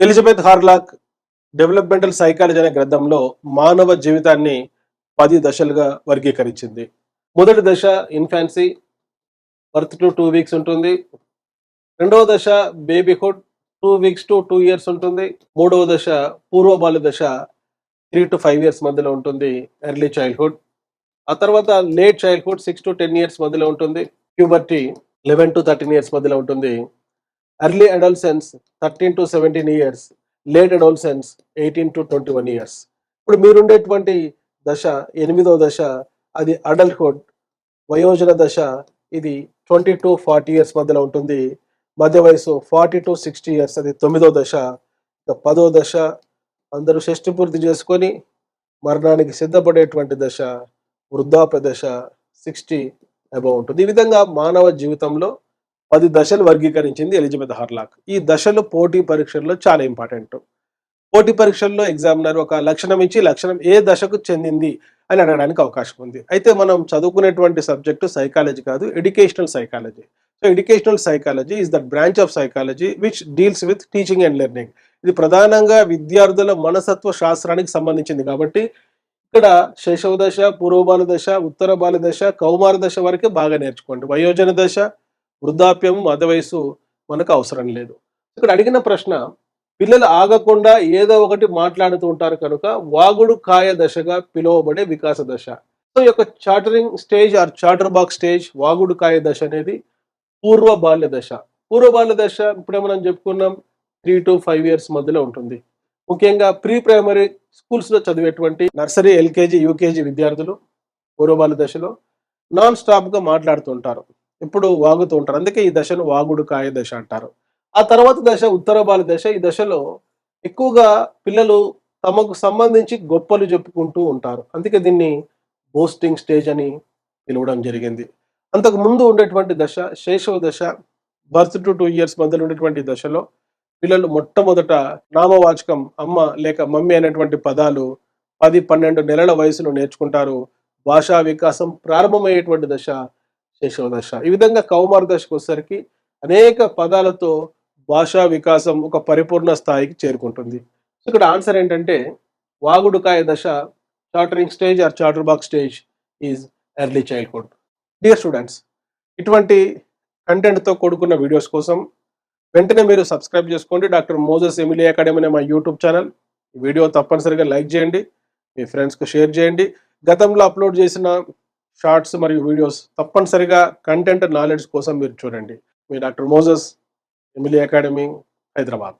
Elizabeth Hurlock developmental psychology అనే గ్రంథంలో మానవ జీవితాన్ని 10 దశలుగా వర్గీకరించింది. మొదటి దశ ఇన్ఫాన్సీ, బర్త్ టు 2 వీక్స్ ఉంటుంది. రెండవ దశ బేబీహుడ్, 2 వీక్స్ టు 2 ఇయర్స్ ఉంటుంది. మూడవ దశ పూర్వ బాల్య దశ, 3 టు 5 ఇయర్స్ మధ్యలో ఉంటుంది, ఎర్లీ చైల్డ్హుడ్. ఆ తర్వాత లేట్ చైల్డ్హుడ్, 6 టు 10 ఇయర్స్ మధ్యలో ఉంటుంది. ప్యూబర్టీ 11 టు 13 ఇయర్స్ మధ్యలో ఉంటుంది. Early adolescence 13 to 17 years, late adolescence 18 to 21 years. ఇప్పుడు మీరుండేటువంటి దశ ఎనిమిదవ దశ, అది అడల్ట్హుడ్, వయోజన దశ. ఇది 20 టు 40 ఇయర్స్ మధ్యలో ఉంటుంది. మధ్య వయసు 40 టు 60 ఇయర్స్, అది 9వ దశ. ఇక 10వ దశ అందరూ షష్టి పూర్తి చేసుకొని మరణానికి సిద్ధపడేటువంటి దశ, వృద్ధాప్య దశ, 60 అబౌవ్ ఉంటుంది. ఈ విధంగా మానవ జీవితంలో 10 దశలు వర్గీకరించింది ఎలిజబెత్ హార్లాక్. ఈ దశలు పోటీ పరీక్షల్లో చాలా ఇంపార్టెంట్. పోటీ పరీక్షల్లో ఎగ్జామినర్ ఒక లక్షణం ఇచ్చి లక్షణం ఏ దశకు చెందింది అని అడగడానికి అవకాశం ఉంది. అయితే మనం చదువుకునేటువంటి సబ్జెక్టు సైకాలజీ కాదు, educational psychology. So educational psychology is that branch of psychology which deals with teaching and learning. ఇది ప్రధానంగా విద్యార్థుల మనస్తత్వ శాస్త్రానికి సంబంధించింది కాబట్టి ఇక్కడ శైశవ దశ, పూర్వబాల దశ, ఉత్తర బాల దశ, కౌమార దశ వరకే బాగా నేర్చుకోండి. వయోజన దశ, వృద్ధాప్యం, మధ్య వయసు మనకు అవసరం లేదు. ఇక్కడ అడిగిన ప్రశ్న, పిల్లలు ఆగకుండా ఏదో ఒకటి మాట్లాడుతూ ఉంటారు కనుక వాగుడు కాయ దశగా పిలువబడే వికాస దశ. సో ఈ యొక్క chattering stage or chatterbox stage, వాగుడు కాయ దశ అనేది పూర్వ బాల్య దశ. పూర్వ బాల్య దశ ఇప్పుడే మనం చెప్పుకున్నాం 3 టు 5 ఇయర్స్ మధ్యలో ఉంటుంది. ముఖ్యంగా ప్రీ ప్రైమరీ స్కూల్స్ లో చదివేటువంటి నర్సరీ, ఎల్కేజీ, యూకేజీ విద్యార్థులు పూర్వ బాల్య దశలో నాన్ స్టాప్ గా మాట్లాడుతుంటారు, ఎప్పుడు వాగుతూ ఉంటారు. అందుకే ఈ దశను వాగుడు కాయ దశ అంటారు. ఆ తర్వాత దశ ఉత్తర బాల్య దశ. ఈ దశలో ఎక్కువగా పిల్లలు తమకు సంబంధించి గొప్పలు చెప్పుకుంటూ ఉంటారు. అందుకే దీన్ని బోస్టింగ్ స్టేజ్ అని పిలవడం జరిగింది. అంతకు ముందు ఉండేటువంటి దశ శైశవ దశ, బర్త్ టు 2 ఇయర్స్ మధ్యలో ఉండేటువంటి దశలో పిల్లలు మొట్టమొదట నామవాచకం అమ్మ లేక మమ్మీ అనేటువంటి పదాలు 10-12 నెలల వయసులో నేర్చుకుంటారు. భాషా వికాసం ప్రారంభమయ్యేటువంటి దశ శైశవ దశ. ఈ విధంగా కౌమార దశకు వచ్చేసరికి అనేక పదాలతో భాషా వికాసం ఒక పరిపూర్ణ స్థాయికి చేరుకుంటుంది. ఇక్కడ ఆన్సర్ ఏంటంటే వాగుడుకాయ దశ, chattering stage or chatterbox stage is early childhood. Dear students, ఇటువంటి కంటెంట్తో కూడుకున్న వీడియోస్ కోసం వెంటనే మీరు సబ్స్క్రైబ్ చేసుకోండి డాక్టర్ మోజెస్ ఎమిలీ అకాడమీ అనే మా యూట్యూబ్ ఛానల్. ఈ వీడియో తప్పనిసరిగా లైక్ చేయండి, మీ ఫ్రెండ్స్కి షేర్ చేయండి. గతంలో అప్లోడ్ చేసిన షార్ట్స్ మరియు వీడియోస్ తప్పనిసరిగా కంటెంట్ నాలెడ్జ్ కోసం మీరు చూడండి. మీ doctor Moses Emily academy, Hyderabad.